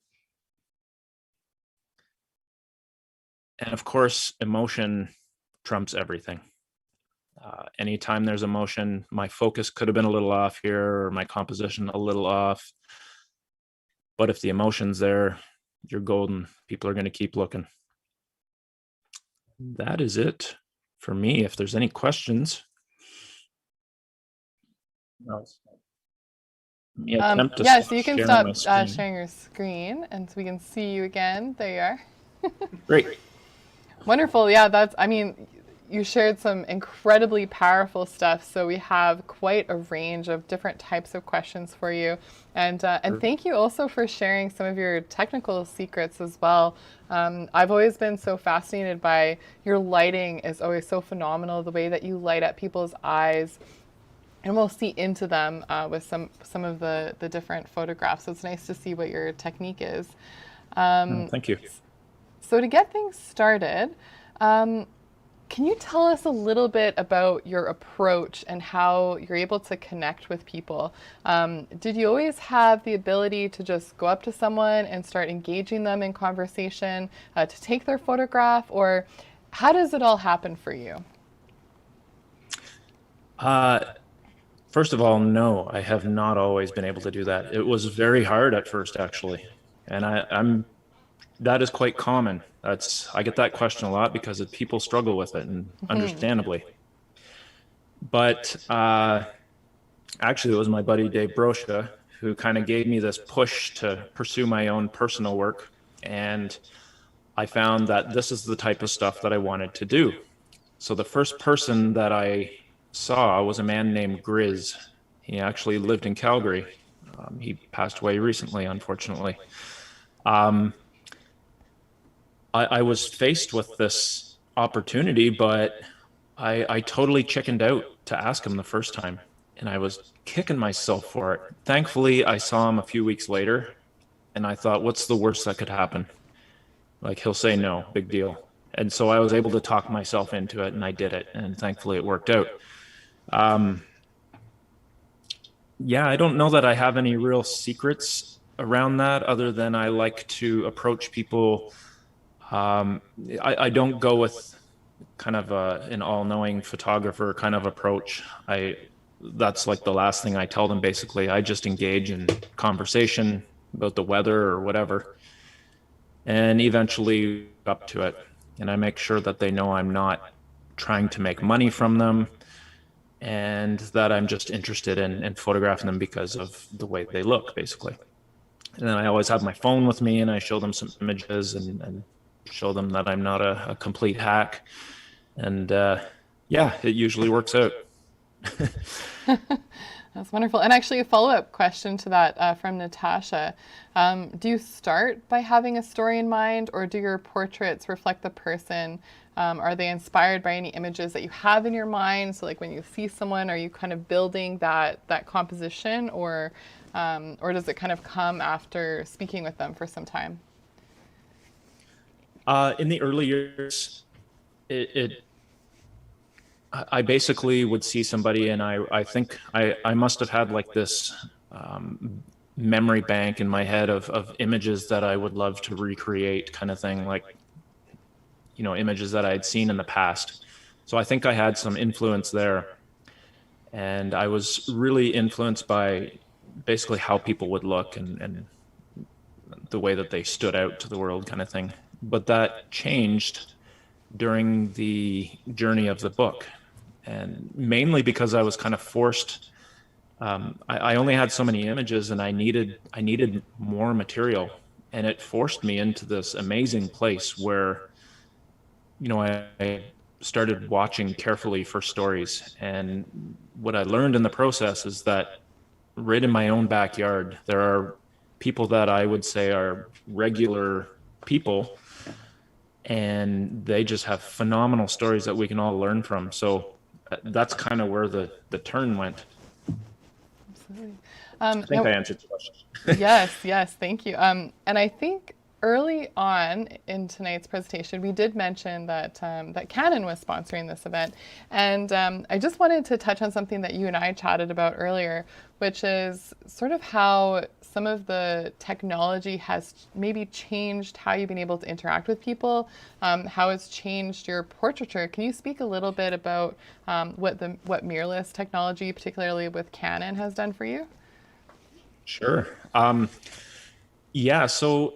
B: And of course, emotion trumps everything. Anytime there's emotion, my focus could have been a little off here, or my composition a little off. But if the emotion's there, you're golden. People are going to keep looking. That is it for me. If there's any questions.
A: Yeah, so you can stop sharing your screen, and so we can see you again. There you are.
B: Great.
A: Wonderful. Yeah, you shared some incredibly powerful stuff. So we have quite a range of different types of questions for you. And thank you also for sharing some of your technical secrets as well. I've always been so fascinated by your lighting. Is always so phenomenal, the way that you light up people's eyes. And we'll see into them with some of the different photographs. So it's nice to see what your technique is.
B: Thank you.
A: So to get things started, can you tell us a little bit about your approach and how you're able to connect with people? Did you always have the ability to just go up to someone and start engaging them in conversation to take their photograph, or how does it all happen for you?
B: First of all, no, I have not always been able to do that. It was very hard at first, actually, and that is quite common. I get that question a lot because people struggle with it, and understandably. But actually, it was my buddy Dave Brocha who kind of gave me this push to pursue my own personal work, and I found that this is the type of stuff that I wanted to do. So the first person that I saw was a man named Grizz. He actually lived in Calgary. He passed away recently, unfortunately. I was faced with this opportunity, but I totally chickened out to ask him the first time, and I was kicking myself for it. Thankfully, I saw him a few weeks later, and I thought, what's the worst that could happen? Like, he'll say no, big deal. And so I was able to talk myself into it, and I did it, and thankfully it worked out. Um, yeah, I don't know that I have any real secrets around that other than I like to approach people. Um, I don't go with kind of an all-knowing photographer kind of approach. That's like the last thing I tell them basically. I just engage in conversation about the weather or whatever, and eventually up to it. And I make sure that they know I'm not trying to make money from them and that I'm just interested in photographing them because of the way they look, basically. And then I always have my phone with me and I show them some images and show them that I'm not a complete hack. And yeah, it usually works out.
A: That's wonderful. And actually, a follow-up question to that from Natasha. Do you start by having a story in mind, or do your portraits reflect the person? Are they inspired by any images that you have in your mind? So like when you see someone, are you kind of building that composition, or does it kind of come after speaking with them for some time?
B: In the early years, it I basically would see somebody and I think I must have had like this memory bank in my head of images that I would love to recreate kind of thing, like, images that I had seen in the past. So I think I had some influence there. And I was really influenced by basically how people would look and the way that they stood out to the world kind of thing. But that changed during the journey of the book. And mainly because I was kind of forced. I only had so many images, and I needed more material, and it forced me into this amazing place where, I started watching carefully for stories. And what I learned in the process is that right in my own backyard, there are people that I would say are regular people, and they just have phenomenal stories that we can all learn from. So that's kind of where the turn went.
A: Absolutely.
B: I think
A: Now,
B: I answered the question.
A: yes, thank you. And I think early on in tonight's presentation, we did mention that Canon was sponsoring this event, and I just wanted to touch on something that you and I chatted about earlier, which is sort of how some of the technology has maybe changed how you've been able to interact with people, how it's changed your portraiture. Can you speak a little bit about what mirrorless technology, particularly with Canon, has done for you?
B: Sure. Yeah, so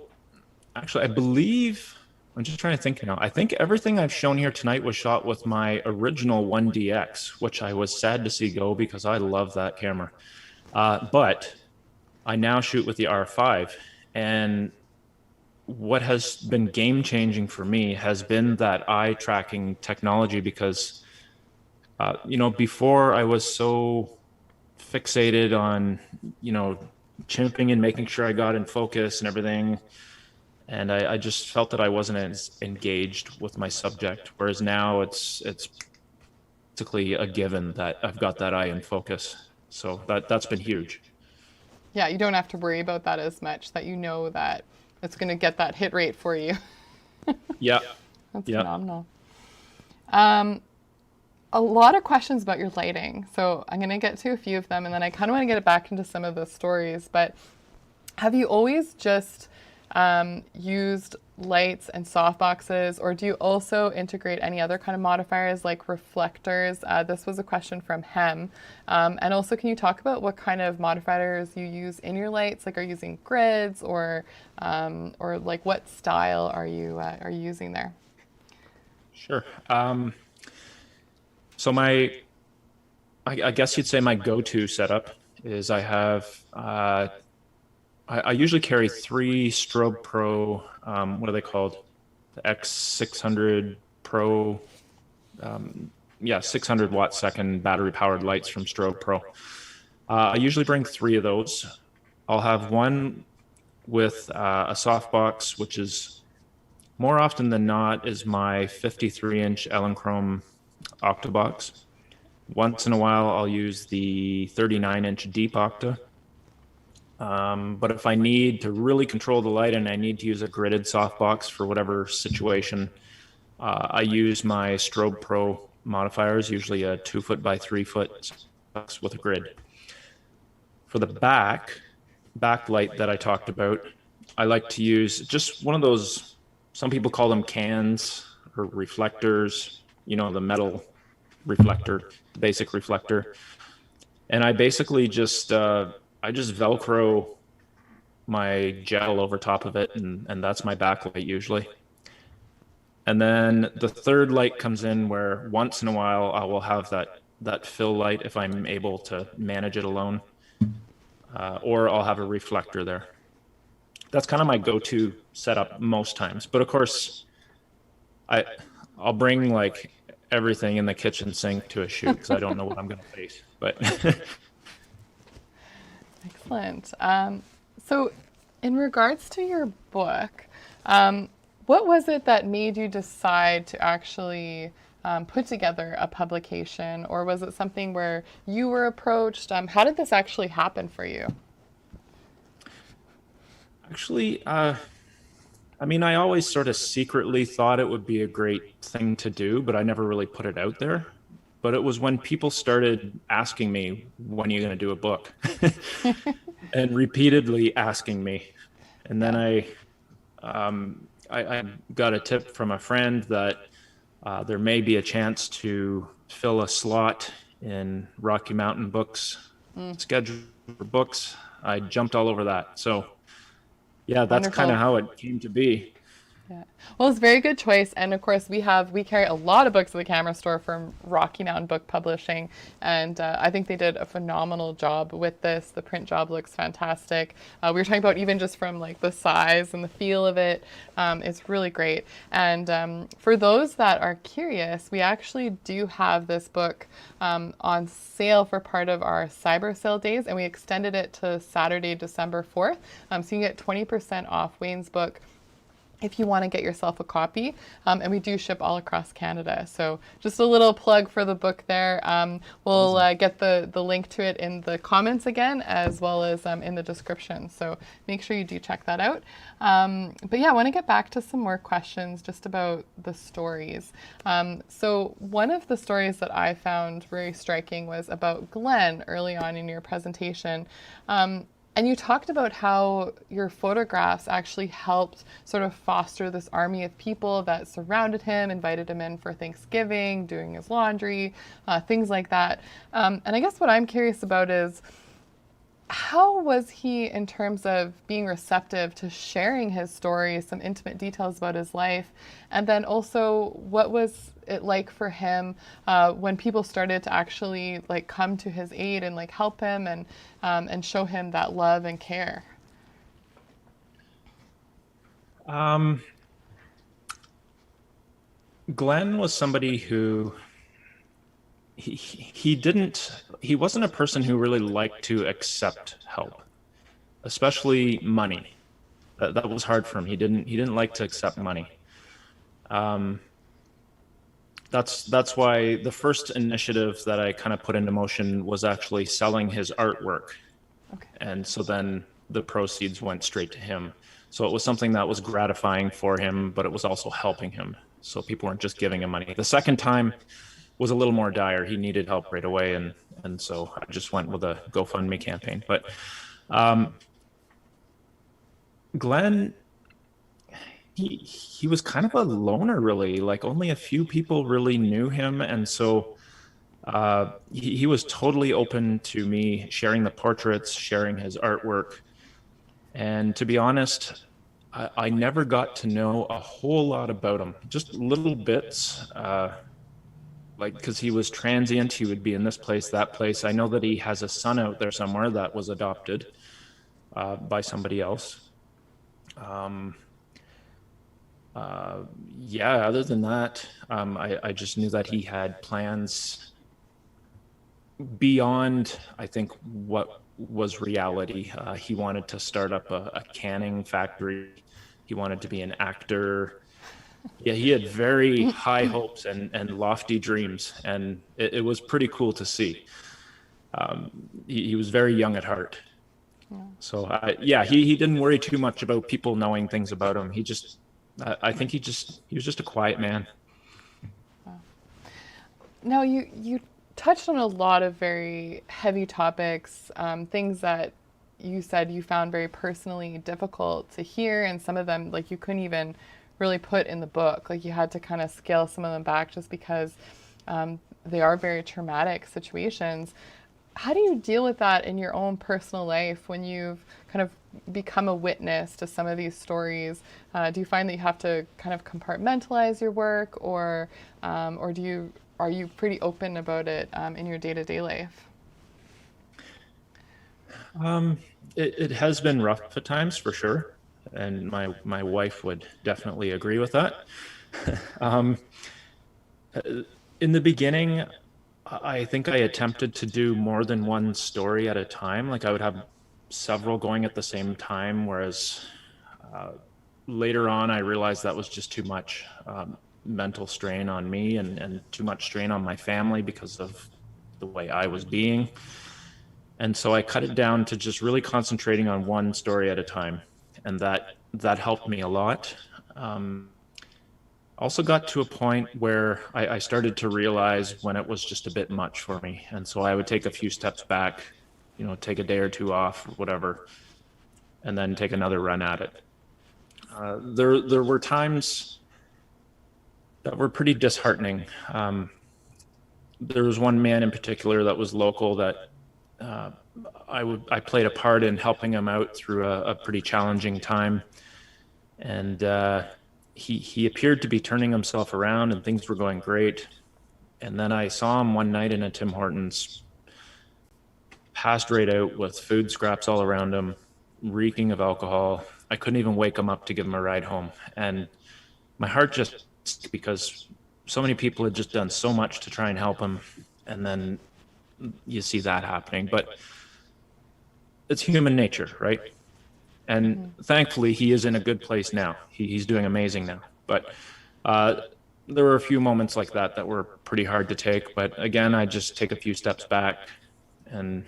B: actually, I believe, I'm just trying to think now. I think everything I've shown here tonight was shot with my original 1DX, which I was sad to see go because I love that camera. But I now shoot with the R5. And what has been game changing for me has been that eye tracking technology because, before I was so fixated on, chimping and making sure I got in focus and everything. And I just felt that I wasn't as engaged with my subject. Whereas now it's basically a given that I've got that eye in focus. So that's been huge.
A: Yeah, you don't have to worry about that as much, that you know that it's going to get that hit rate for you.
B: Yeah.
A: That's
B: Yeah.
A: phenomenal. A lot of questions about your lighting. So I'm going to get to a few of them, and then I kind of want to get it back into some of the stories. But have you always just used lights and softboxes, or do you also integrate any other kind of modifiers like reflectors? This was a question from Hem. And also, can you talk about what kind of modifiers you use in your lights? Like, are you using grids, or like what style are you using there?
B: Sure. So I guess you'd say my go-to setup is I have, I usually carry three Strobe Pro, what are they called? The X600 Pro, yeah, 600 watt second battery powered lights from Strobe Pro. I usually bring three of those. I'll have one with a softbox, which is more often than not is my 53-inch Elinchrom Octabox. Once in a while, I'll use the 39-inch Deep Octa. But if I need to really control the light and I need to use a gridded softbox for whatever situation, I use my Strobe Pro modifiers, usually a 2 foot by 3 foot with a grid. For the backlight that I talked about, I like to use just one of those, some people call them cans or reflectors, the metal reflector, the basic reflector. And I basically I just Velcro my gel over top of it, and that's my backlight usually. And then the third light comes in where once in a while I will have that fill light if I'm able to manage it alone, or I'll have a reflector there. That's kind of my go-to setup most times. But of course, I I'll bring like everything in the kitchen sink to a shoot because I don't know what I'm going to face. But
A: Excellent. So, in regards to your book, what was it that made you decide to actually put together a publication, or was it something where you were approached? How did this actually happen for you?
B: actually, I mean, I always sort of secretly thought it would be a great thing to do, but I never really put it out there. But it was when people started asking me, when are you going to do a book? And repeatedly asking me. And then
A: Yeah,
B: I got a tip from a friend that there may be a chance to fill a slot in Rocky Mountain Books schedule for books. I jumped all over that. So yeah, that's kind of
A: wonderful.
B: how it came to be.
A: Yeah. Well, it's a very good choice. And of course, we carry a lot of books at the Camera Store from Rocky Mountain Book Publishing. And I think they did a phenomenal job with this. The print job looks fantastic. We were talking about even just from like the size and the feel of it. It's really great. And for those that are curious, we actually do have this book on sale for part of our cyber sale days. And we extended it to Saturday, December 4th. So you can get 20% off Wayne's book if you want to get yourself a copy. And we do ship all across Canada. So just a little plug for the book there. We'll
B: Awesome.
A: get the link to it in the comments again, as well as in the description. So make sure you do check that out. But yeah, I want to get back to some more questions just about the stories. So one of the stories that I found very striking was about Glenn early on in your presentation. And you talked about how your photographs actually helped sort of foster this army of people that surrounded him, invited him in for Thanksgiving, doing his laundry, things like that. And I guess what I'm curious about is how was he in terms of being receptive to sharing his story, some intimate details about his life? And then also, what was it like for him when people started to actually like come to his aid and like help him and show him that love and care?
B: Um, Glenn was somebody who he wasn't a person who really liked to accept help, especially money. That was hard for him. He didn't like to accept money. Um, that's why the first initiative that I kind of put into motion was actually selling his artwork.
A: Okay.
B: And so then the proceeds went straight to him. So it was something that was gratifying for him, but it was also helping him. So people weren't just giving him money. The second time was a little more dire. He needed help right away, and so I just went with a GoFundMe campaign. But um, Glenn, he was kind of a loner, really. Like only a few people really knew him, and so he was totally open to me sharing the portraits, sharing his artwork. And to be honest, I never got to know a whole lot about him, just little bits. Like, because he was transient, he would be in this place, that place. I know that he has a son out there somewhere that was adopted by somebody else. Um, yeah, other than that, I just knew that he had plans beyond, I think, what was reality. He wanted to start up a canning factory. He wanted to be an actor. Yeah, he had very high hopes and lofty dreams, and it was pretty cool to see. He was very young at heart.
A: Yeah.
B: So yeah, he didn't worry too much about people knowing things about him. I think he was just a quiet man.
A: Now, you touched on a lot of very heavy topics, things that you said you found very personally difficult to hear, and some of them, like, you couldn't even really put in the book. Like, you had to kind of scale some of them back just because they are very traumatic situations. How do you deal with that in your own personal life when you've kind of become a witness to some of these stories? Do you find that you have to kind of compartmentalize your work, or do you are you pretty open about it in your day-to-day life?
B: It has been rough at times for sure, and my wife would definitely agree with that. um, in the beginning, I think I attempted to do more than one story at a time. Like I would have several going at the same time, whereas uh, later on, I realized that was just too much mental strain on me and too much strain on my family because of the way I was being. And so I cut it down to just really concentrating on one story at a time. And that helped me a lot. Um, also got to a point where I started to realize when it was just a bit much for me. And so I would take a few steps back, take a day or two off, or whatever, and then take another run at it. There were times that were pretty disheartening. There was one man in particular that was local that uh, I played a part in helping him out through a pretty challenging time, and he appeared to be turning himself around, and things were going great. And then I saw him one night in a Tim Hortons, passed right out with food scraps all around him, reeking of alcohol. I couldn't even wake him up to give him a ride home, and my heart just because so many people had just done so much to try and help him, and then you see that happening. But it's human nature, right? And thankfully, he is in a good place now. He's doing amazing now. But there were a few moments like that were pretty hard to take. But again, I just take a few steps back and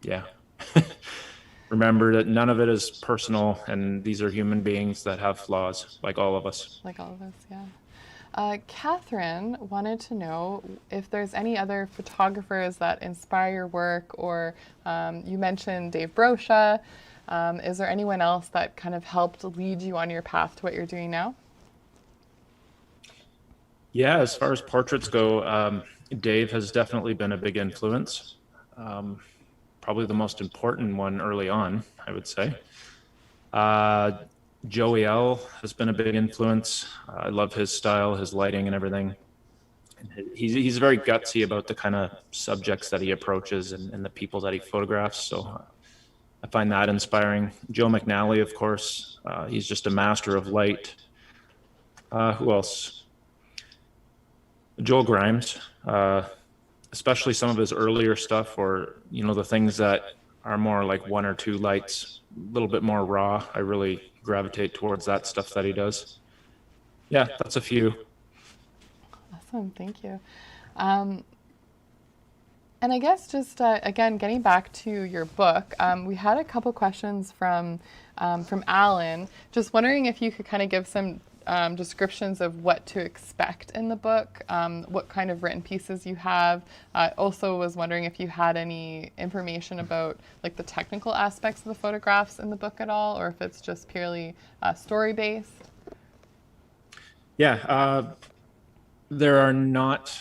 B: yeah, remember that none of it is personal, and these are human beings that have flaws, like all of us.
A: Like all of us, yeah. Catherine wanted to know if there's any other photographers that inspire your work, or you mentioned Dave Brosha. Is there anyone else that kind of helped lead you on your path to what you're doing now?
B: Yeah, as far as portraits go, Dave has definitely been a big influence. Um, Probably the most important one early on, I would say. Uh, Joey L has been a big influence. I love his style, his lighting, and everything. And he's very gutsy about the kind of subjects that he approaches and the people that he photographs. So I find that inspiring. Joe McNally, of course, he's just a master of light. Who else? Joel Grimes, especially some of his earlier stuff, or the things that are more like one or two lights, a little bit more raw. I really gravitate towards that stuff that he does. Yeah, that's a few.
A: Awesome, thank you. Um, and I guess just again, getting back to your book, we had a couple questions from Alan. Just wondering if you could kind of give some descriptions of what to expect in the book, what kind of written pieces you have. Also was wondering if you had any information about like the technical aspects of the photographs in the book at all, or if it's just purely story based.
B: Yeah, there are not.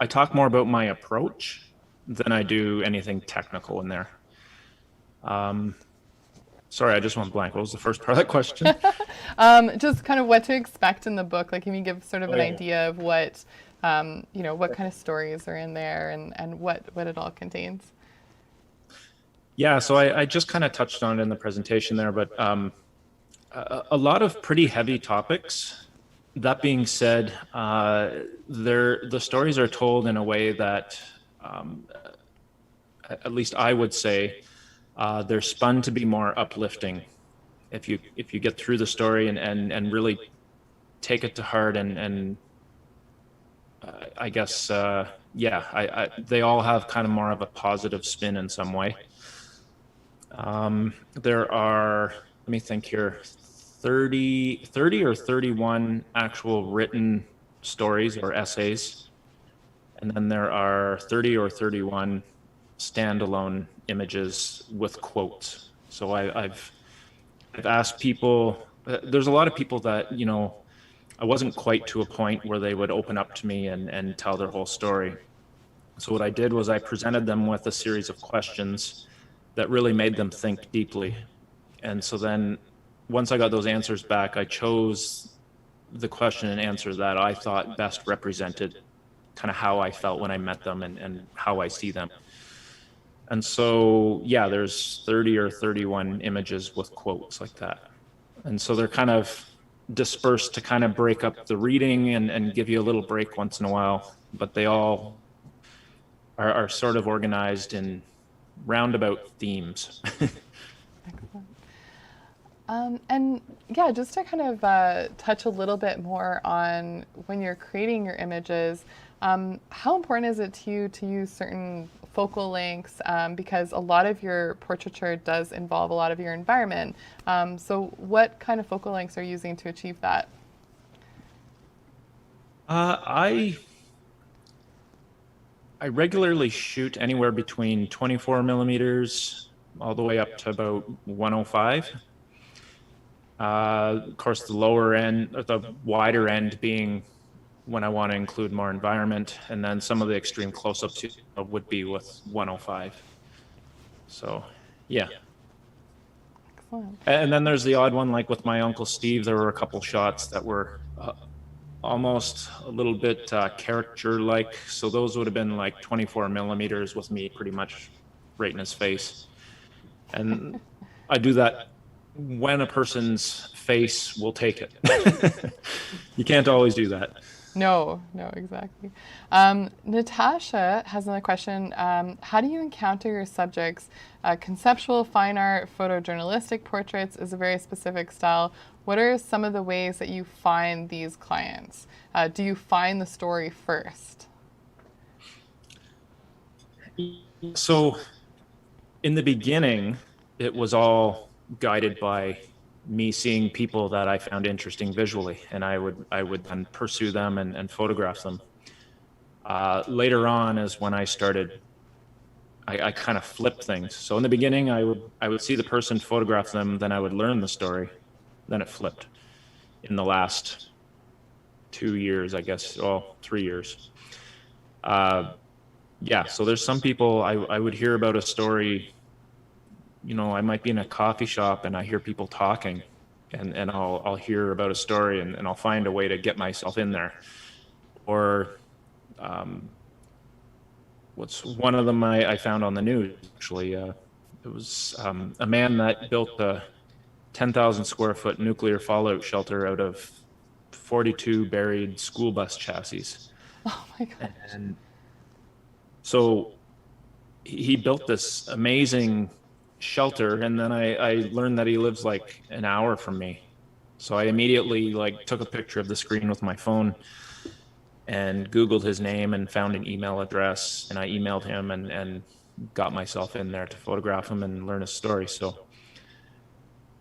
B: I talk more about my approach than I do anything technical in there. Sorry, I just went blank. What was the first part of that question?
A: Just kind of what to expect in the book. Like, can you give sort of
B: Oh,
A: an
B: yeah.
A: idea of what, what kind of stories are in there, and what it all contains?
B: Yeah, so I just kind of touched on it in the presentation there, but a lot of pretty heavy topics. That being said, the stories are told in a way that, at least I would say, they're spun to be more uplifting. If you get through the story and really take it to heart and I guess yeah, they all have kind of more of a positive spin in some way. There are, let me think here, 30 or 31 actual written stories or essays. And then there are 30 or 31 standalone images with quotes. So I've asked people, there's a lot of people that, you know, I wasn't quite to a point where they would open up to me and tell their whole story. So what I did was I presented them with a series of questions that really made them think deeply. And so then once I got those answers back, I chose the question and answer that I thought best represented kind of how I felt when I met them and how I see them. And so, yeah, there's 30 or 31 images with quotes like that. And so they're kind of dispersed to kind of break up the reading and give you a little break once in a while, but they all are sort of organized in roundabout themes.
A: Excellent. And yeah, just to kind of touch a little bit more on when you're creating your images, how important is it to you to use certain focal lengths? Because a lot of your portraiture does involve a lot of your environment. So what kind of focal lengths are you using to achieve that?
B: I regularly shoot anywhere between 24 millimeters all the way up to about 105. Of course, the lower end, or the wider end being when I want to include more environment, and then some of the extreme close-ups would be with 105. So, yeah.
A: Excellent.
B: And then there's the odd one, like with my Uncle Steve, there were a couple shots that were almost a little bit caricature-like. So those would have been like 24 millimeters with me pretty much right in his face. And I do that when a person's face will take it. You can't always do that.
A: No, no, exactly. Natasha has another question. How do you encounter your subjects? Conceptual fine art, photojournalistic portraits is a very specific style. What are some of the ways that you find these clients? Do you find the story first?
B: So in the beginning, it was all guided by me seeing people that I found interesting visually, and I would then pursue them and photograph them. Later on is when I started, I kind of flipped things. So in the beginning, I would see the person, photograph them, then I would learn the story, then it flipped. In the last 2 years, I guess, well, 3 years. Yeah, so there's some people I would hear about a story. You know, I might be in a coffee shop and I hear people talking, and I'll hear about a story and I'll find a way to get myself in there. Or what's one of them I found on the news, actually. It was a man that built a 10,000 square foot nuclear fallout shelter out of 42 buried school bus chassis.
A: Oh my gosh.
B: And so he built this amazing shelter, and then I learned that he lives like an hour from me. So I immediately like took a picture of the screen with my phone and Googled his name and found an email address, and I emailed him and got myself in there to photograph him and learn his story. So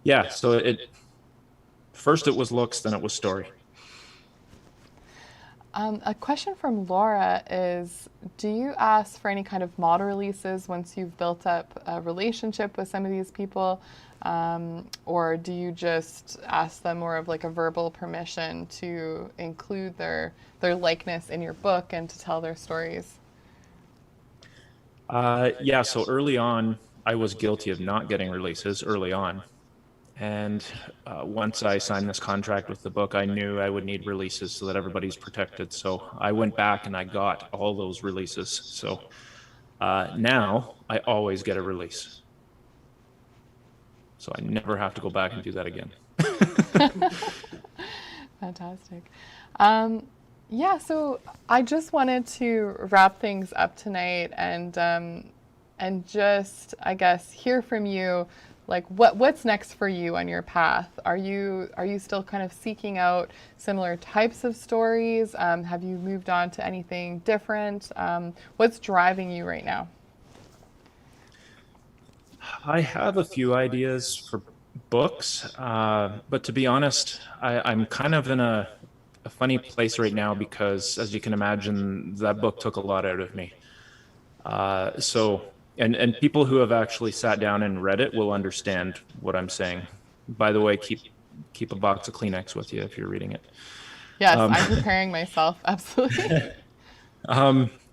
B: yeah, so it first it was looks, then it was story.
A: A question from Laura is, do you ask for any kind of model releases once you've built up a relationship with some of these people? Or do you just ask them more of like a verbal permission to include their likeness in your book and to tell their stories?
B: Yeah, so early on, I was guilty of not getting releases early on. And once I signed this contract with the book, I knew I would need releases so that everybody's protected. So I went back and I got all those releases. So now I always get a release. So I never have to go back and do that again.
A: Fantastic. Yeah, so I just wanted to wrap things up tonight and just, I guess, hear from you. Like what's next for you on your path? Are you still kind of seeking out similar types of stories? Have you moved on to anything different? What's driving you right now?
B: I have a few ideas for books, but to be honest, I'm kind of in a a funny place right now because, as you can imagine, that book took a lot out of me. And people who have actually sat down and read it will understand what I'm saying. By the way, keep a box of Kleenex with you if you're reading it.
A: Yes, I'm preparing myself. Absolutely.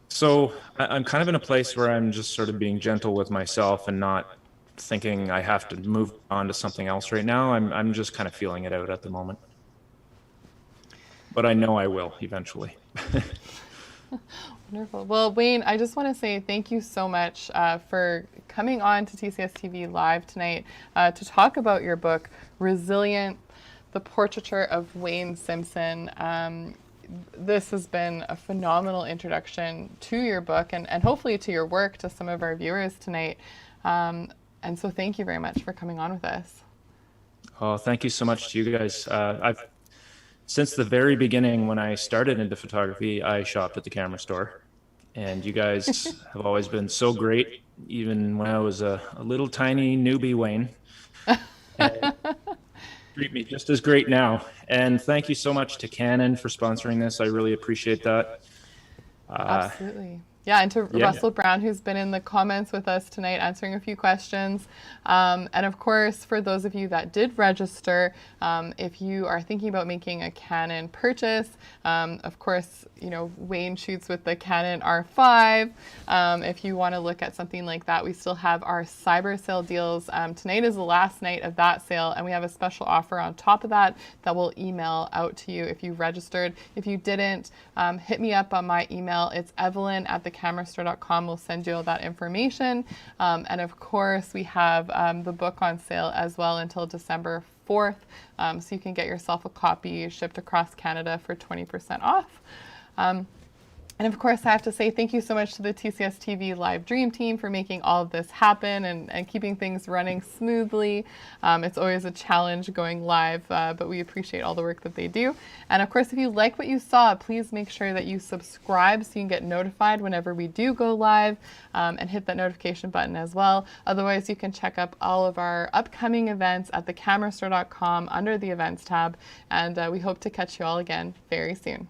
B: So I'm kind of in a place where I'm just sort of being gentle with myself and not thinking I have to move on to something else right now. I'm just kind of feeling it out at the moment. But I know I will eventually.
A: Wonderful. Well, Wayne, I just want to say thank you so much for coming on to TCSTV Live tonight to talk about your book, Resilient, The Portraiture of Wayne Simpson. This has been a phenomenal introduction to your book and hopefully to your work to some of our viewers tonight. And so thank you very much for coming on with us.
B: Oh, thank you so much to you guys. Since the very beginning, when I started into photography, I shopped at the camera store. And you guys have always been so great, even when I was a little tiny newbie Wayne. And treat me just as great now. And thank you so much to Canon for sponsoring this. I really appreciate that.
A: Absolutely. Yeah, and to Russell Brown, who's been in the comments with us tonight answering a few questions. And of course, for those of you that did register, if you are thinking about making a Canon purchase, of course, you know, Wayne shoots with the Canon R5. If you want to look at something like that, we still have our cyber sale deals. Tonight is the last night of that sale, and we have a special offer on top of that that will email out to you if you registered. If you didn't, hit me up on my email. It's evelyn@thecamerastore.com. We'll send you all that information. And of course, we have the book on sale as well until December 4th. So you can get yourself a copy shipped across Canada for 20% off. And of course, I have to say thank you so much to the TCSTV Live Dream Team for making all of this happen and keeping things running smoothly. It's always a challenge going live, but we appreciate all the work that they do. And of course, if you like what you saw, please make sure that you subscribe so you can get notified whenever we do go live, and hit that notification button as well. Otherwise, you can check up all of our upcoming events at thecamerastore.com under the events tab. And we hope to catch you all again very soon.